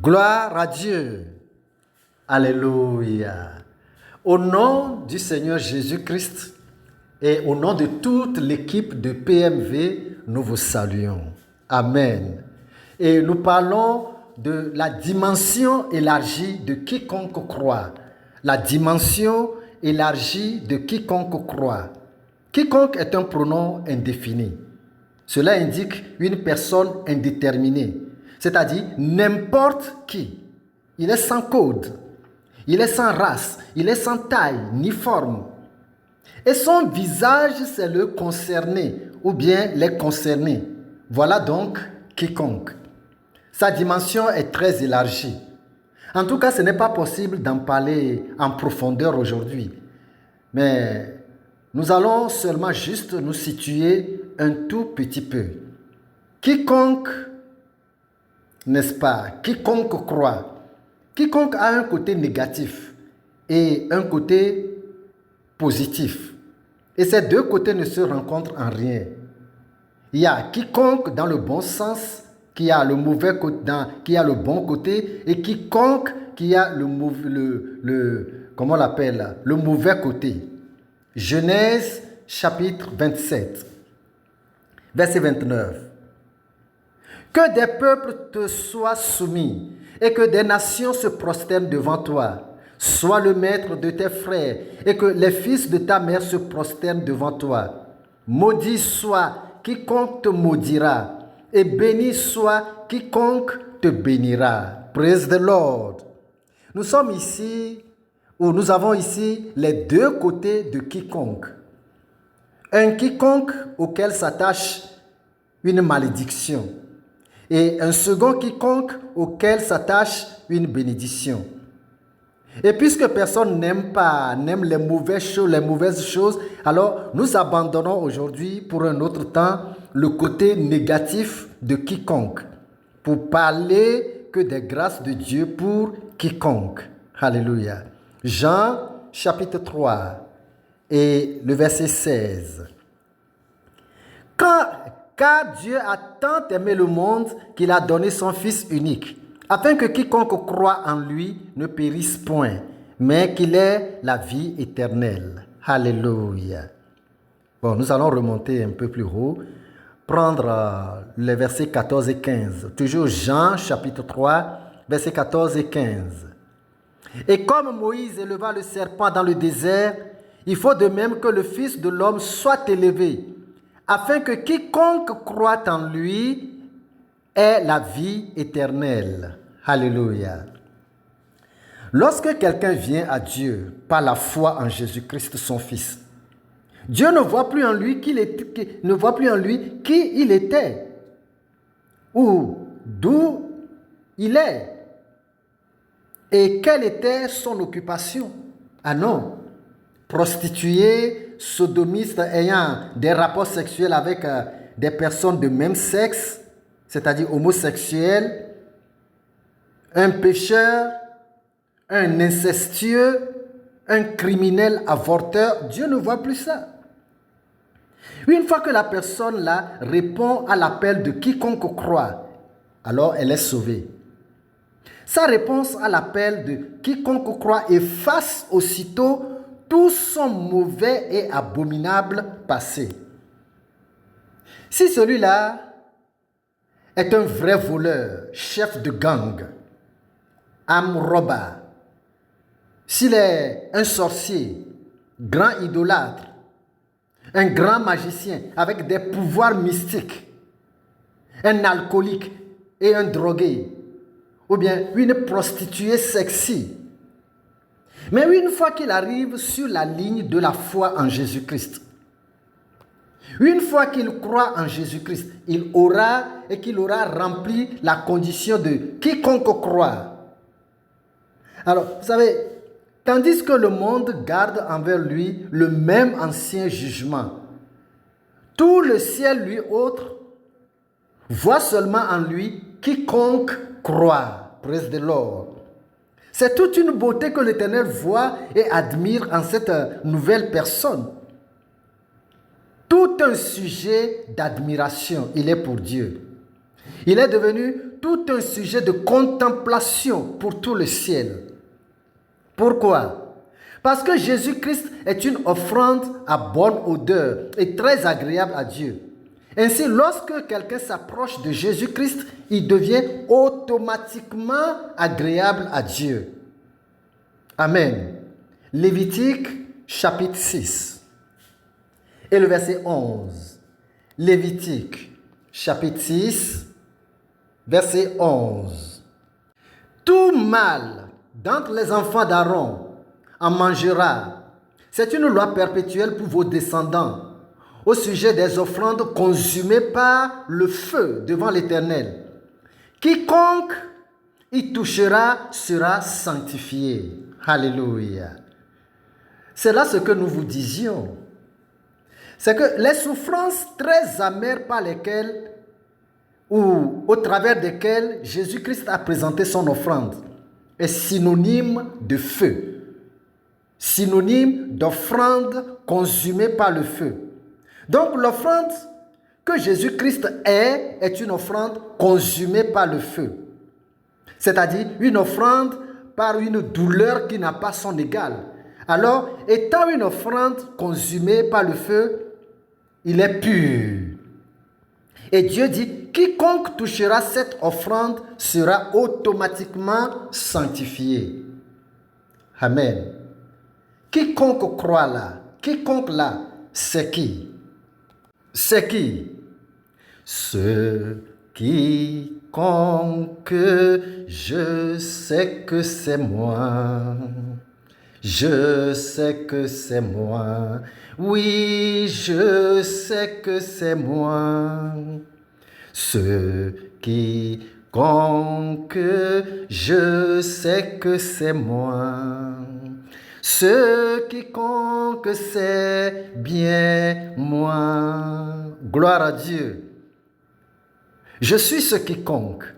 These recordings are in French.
Gloire à Dieu. Alléluia. Au nom du Seigneur Jésus-Christ et au nom de toute l'équipe de PMV, nous vous saluons. Amen. Et nous parlons de la dimension élargie de quiconque croit. La dimension élargie de quiconque croit. Quiconque est un pronom indéfini. Cela indique une personne indéterminée, c'est-à-dire n'importe qui. Il est sans code, il est sans race, il est sans taille ni forme. Et son visage, c'est le concerné ou bien les concernés. Voilà donc quiconque. Sa dimension est très élargie. En tout cas, ce n'est pas possible d'en parler en profondeur aujourd'hui. Mais nous allons seulement juste nous situer un tout petit peu. Quiconque, n'est-ce pas, quiconque croit, quiconque a un côté négatif et un côté positif. Et ces deux côtés ne se rencontrent en rien. Il y a quiconque dans le bon sens, qui a le mauvais côté, qui a le bon côté, et quiconque qui a le mauvais côté. Genèse chapitre 27, verset 29. Que des peuples te soient soumis et que des nations se prosternent devant toi. Sois le maître de tes frères et que les fils de ta mère se prosternent devant toi. Maudit soit quiconque te maudira et béni soit quiconque te bénira. Praise the Lord. Nous sommes ici, ou nous avons ici les deux côtés de quiconque. Un quiconque auquel s'attache une malédiction et un second quiconque auquel s'attache une bénédiction. Et puisque personne n'aime les mauvaises choses, alors nous abandonnons aujourd'hui pour un autre temps le côté négatif de quiconque pour parler que des grâces de Dieu pour quiconque. Alléluia. Jean chapitre 3 et le verset 16. Car Dieu a tant aimé le monde qu'il a donné son Fils unique, afin que quiconque croit en lui ne périsse point, mais qu'il ait la vie éternelle. Alléluia. Bon, nous allons remonter un peu plus haut, prendre les versets 14 et 15. Toujours Jean chapitre 3, versets 14 et 15. Et comme Moïse éleva le serpent dans le désert, il faut de même que le Fils de l'homme soit élevé, afin que quiconque croit en lui ait la vie éternelle. Alléluia. Lorsque quelqu'un vient à Dieu par la foi en Jésus-Christ, son Fils, Dieu ne voit plus en lui qui il était ou d'où il est et quelle était son occupation. Ah non, prostituée, sodomiste ayant des rapports sexuels avec des personnes de même sexe, c'est-à-dire homosexuels, un pécheur, un incestueux, un criminel avorteur, Dieu ne voit plus ça. Une fois que la personne là répond à l'appel de quiconque croit, alors elle est sauvée. Sa réponse à l'appel de quiconque croit efface aussitôt tout son mauvais et abominable passé. Si celui-là est un vrai voleur, chef de gang, âme robber, s'il est un sorcier, grand idolâtre, un grand magicien avec des pouvoirs mystiques, un alcoolique et un drogué, ou bien une prostituée sexy. Mais une fois qu'il arrive sur la ligne de la foi en Jésus-Christ, une fois qu'il croit en Jésus-Christ, il aura rempli la condition de quiconque croit. Alors, vous savez, tandis que le monde garde envers lui le même ancien jugement, tout le ciel lui autre voit seulement en lui quiconque croit. Praise the Lord. C'est toute une beauté que l'Éternel voit et admire en cette nouvelle personne. Tout un sujet d'admiration, il est pour Dieu. Il est devenu tout un sujet de contemplation pour tout le ciel. Pourquoi? Parce que Jésus-Christ est une offrande à bonne odeur et très agréable à Dieu. Ainsi, lorsque quelqu'un s'approche de Jésus-Christ, il devient automatiquement agréable à Dieu. Amen. Lévitique chapitre 6 et le verset 11. Lévitique chapitre 6, verset 11. Tout mâle d'entre les enfants d'Aaron en mangera. C'est une loi perpétuelle pour vos descendants au sujet des offrandes consumées par le feu devant l'Éternel. Quiconque y touchera sera sanctifié. Alléluia. C'est là ce que nous vous disions. C'est que les souffrances très amères par lesquelles ou au travers desquelles Jésus-Christ a présenté son offrande est synonyme de feu, synonyme d'offrande consumée par le feu. Donc l'offrande que Jésus-Christ est une offrande consumée par le feu, c'est-à-dire une offrande par une douleur qui n'a pas son égal. Alors, étant une offrande consumée par le feu, il est pur. Et Dieu dit, quiconque touchera cette offrande sera automatiquement sanctifié. Amen. Quiconque croit là, quiconque là, c'est qui? C'est qui? Ce quiconque, je sais que c'est moi. Je sais que c'est moi. Oui, je sais que c'est moi. Ce quiconque, je sais que c'est moi. Ce quiconque, c'est bien moi. Gloire à Dieu. Je suis ce quiconque.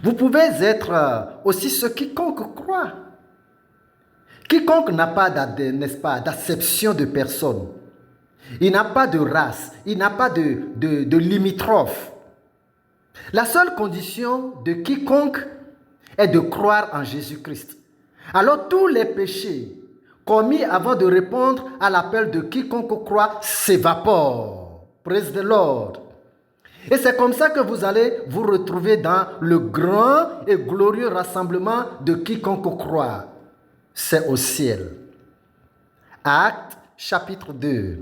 Vous pouvez être aussi ce quiconque croit. Quiconque n'a pas, n'est-ce pas, d'acception de personne. Il n'a pas de race, il n'a pas de limitrophe. La seule condition de quiconque est de croire en Jésus-Christ. Alors tous les péchés commis avant de répondre à l'appel de quiconque croit s'évaporent. Praise the Lord. Et c'est comme ça que vous allez vous retrouver dans le grand et glorieux rassemblement de quiconque croit. C'est au ciel. Actes chapitre 2,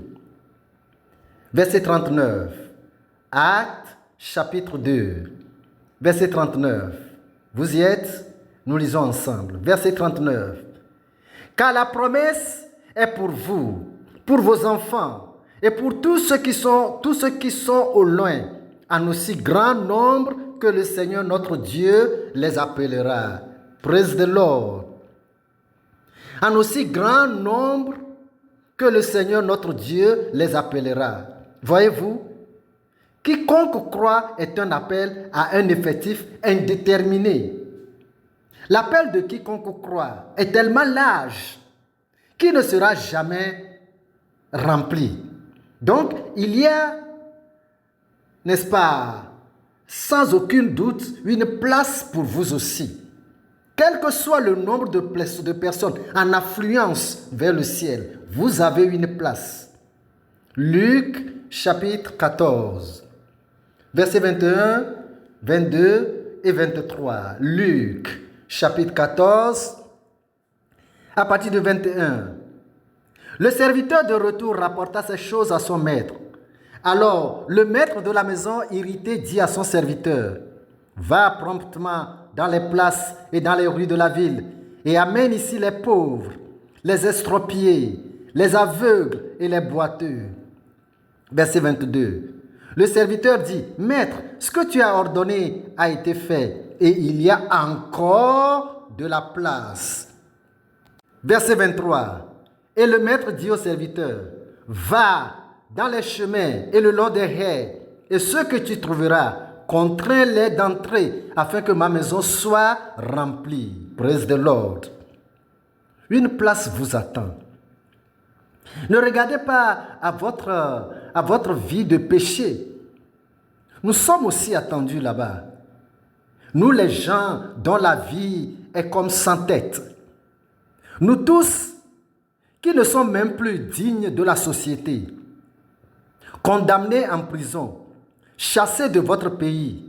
verset 39. Actes chapitre 2, verset 39. Vous y êtes? Nous lisons ensemble. Verset 39. Car la promesse est pour vous, pour vos enfants et pour tous ceux qui sont au loin, en aussi grand nombre que le Seigneur notre Dieu les appellera. Praise the Lord. En aussi grand nombre que le Seigneur notre Dieu les appellera. Voyez-vous, quiconque croit est un appel à un effectif indéterminé. L'appel de quiconque croit est tellement large qu'il ne sera jamais rempli. Donc, il y a, n'est-ce pas, sans aucun doute, une place pour vous aussi. Quel que soit le nombre de personnes en affluence vers le ciel, vous avez une place. Luc chapitre 14, versets 21, 22 et 23. Luc chapitre 14, à partir de 21. Le serviteur de retour rapporta ces choses à son maître. Alors, le maître de la maison, irrité, dit à son serviteur, « Va promptement dans les places et dans les rues de la ville et amène ici les pauvres, les estropiés, les aveugles et les boiteux. » Verset 22. Le serviteur dit, « Maître, ce que tu as ordonné a été fait et il y a encore de la place. » Verset 23. Et le maître dit au serviteur, « Va dans les chemins et le long des haies, et ceux que tu trouveras, contrains-les d'entrer, afin que ma maison soit remplie. » Praise the Lord. Une place vous attend. Ne regardez pas à votre vie de péché. Nous sommes aussi attendus là-bas. Nous les gens dont la vie est comme sans tête. Nous tous qui ne sommes même plus dignes de la société, condamnés en prison, chassés de votre pays,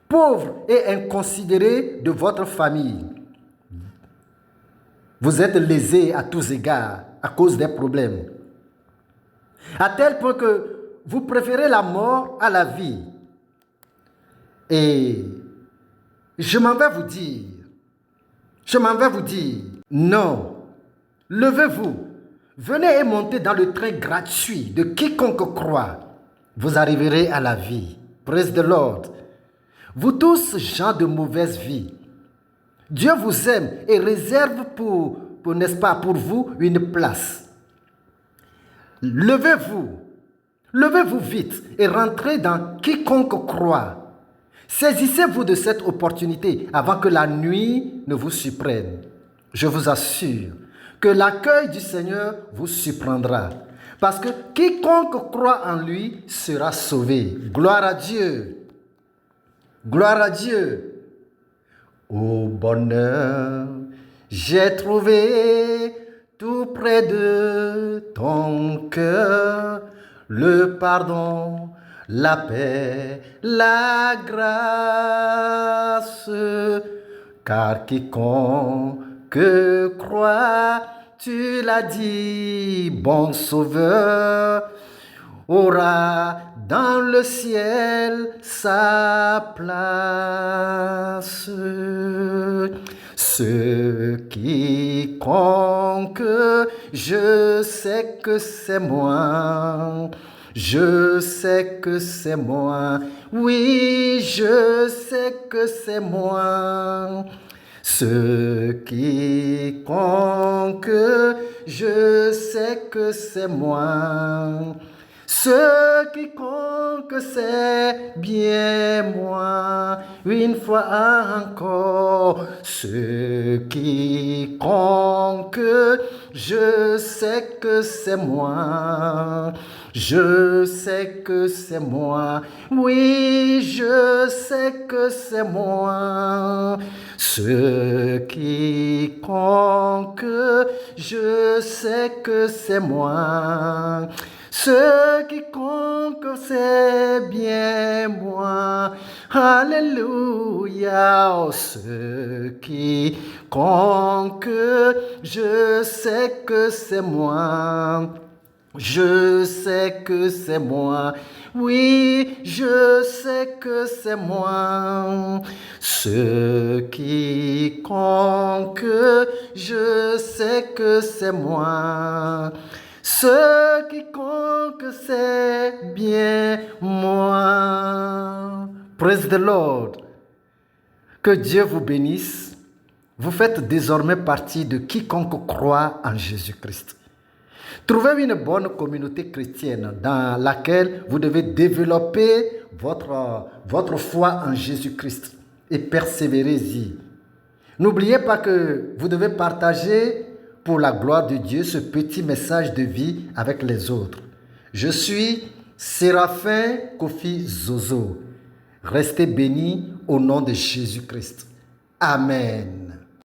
pauvres et inconsidérés de votre famille. Vous êtes lésés à tous égards à cause des problèmes. À tel point que vous préférez la mort à la vie. Et je m'en vais vous dire, non, levez-vous, venez et montez dans le train gratuit de quiconque croit. Vous arriverez à la vie. Praise the Lord. Vous tous, gens de mauvaise vie, Dieu vous aime et réserve n'est-ce pas, pour vous une place. Levez-vous vite et rentrez dans quiconque croit. Saisissez-vous de cette opportunité avant que la nuit ne vous surprenne. Je vous assure que l'accueil du Seigneur vous surprendra. Parce que quiconque croit en lui sera sauvé. Gloire à Dieu. Gloire à Dieu. Au bonheur, j'ai trouvé tout près de ton cœur le pardon, la paix, la grâce. Car quiconque croit, tu l'as dit, bon sauveur, aura dans le ciel sa place. Ce quiconque, je sais que c'est moi. Je sais que c'est moi. Oui, je sais que c'est moi. Ce quiconque, je sais que c'est moi. Ce quiconque, c'est bien moi. Une fois encore. Ce quiconque, je sais que c'est moi. Je sais que c'est moi. Oui, je sais que c'est moi. Ce quiconque, je sais que c'est moi. Ce quiconque, c'est bien moi. Alléluia. Oh, ce quiconque, je sais que c'est moi. Je sais que c'est moi. Oui, je sais que c'est moi. Ce quiconque, je sais que c'est moi. Ce quiconque, c'est bien moi. Praise the Lord. Que Dieu vous bénisse. Vous faites désormais partie de quiconque croit en Jésus-Christ. Trouvez une bonne communauté chrétienne dans laquelle vous devez développer votre foi en Jésus-Christ et persévérez-y. N'oubliez pas que vous devez partager pour la gloire de Dieu ce petit message de vie avec les autres. Je suis Séraphin Kofi Zozo. Restez bénis au nom de Jésus-Christ. Amen.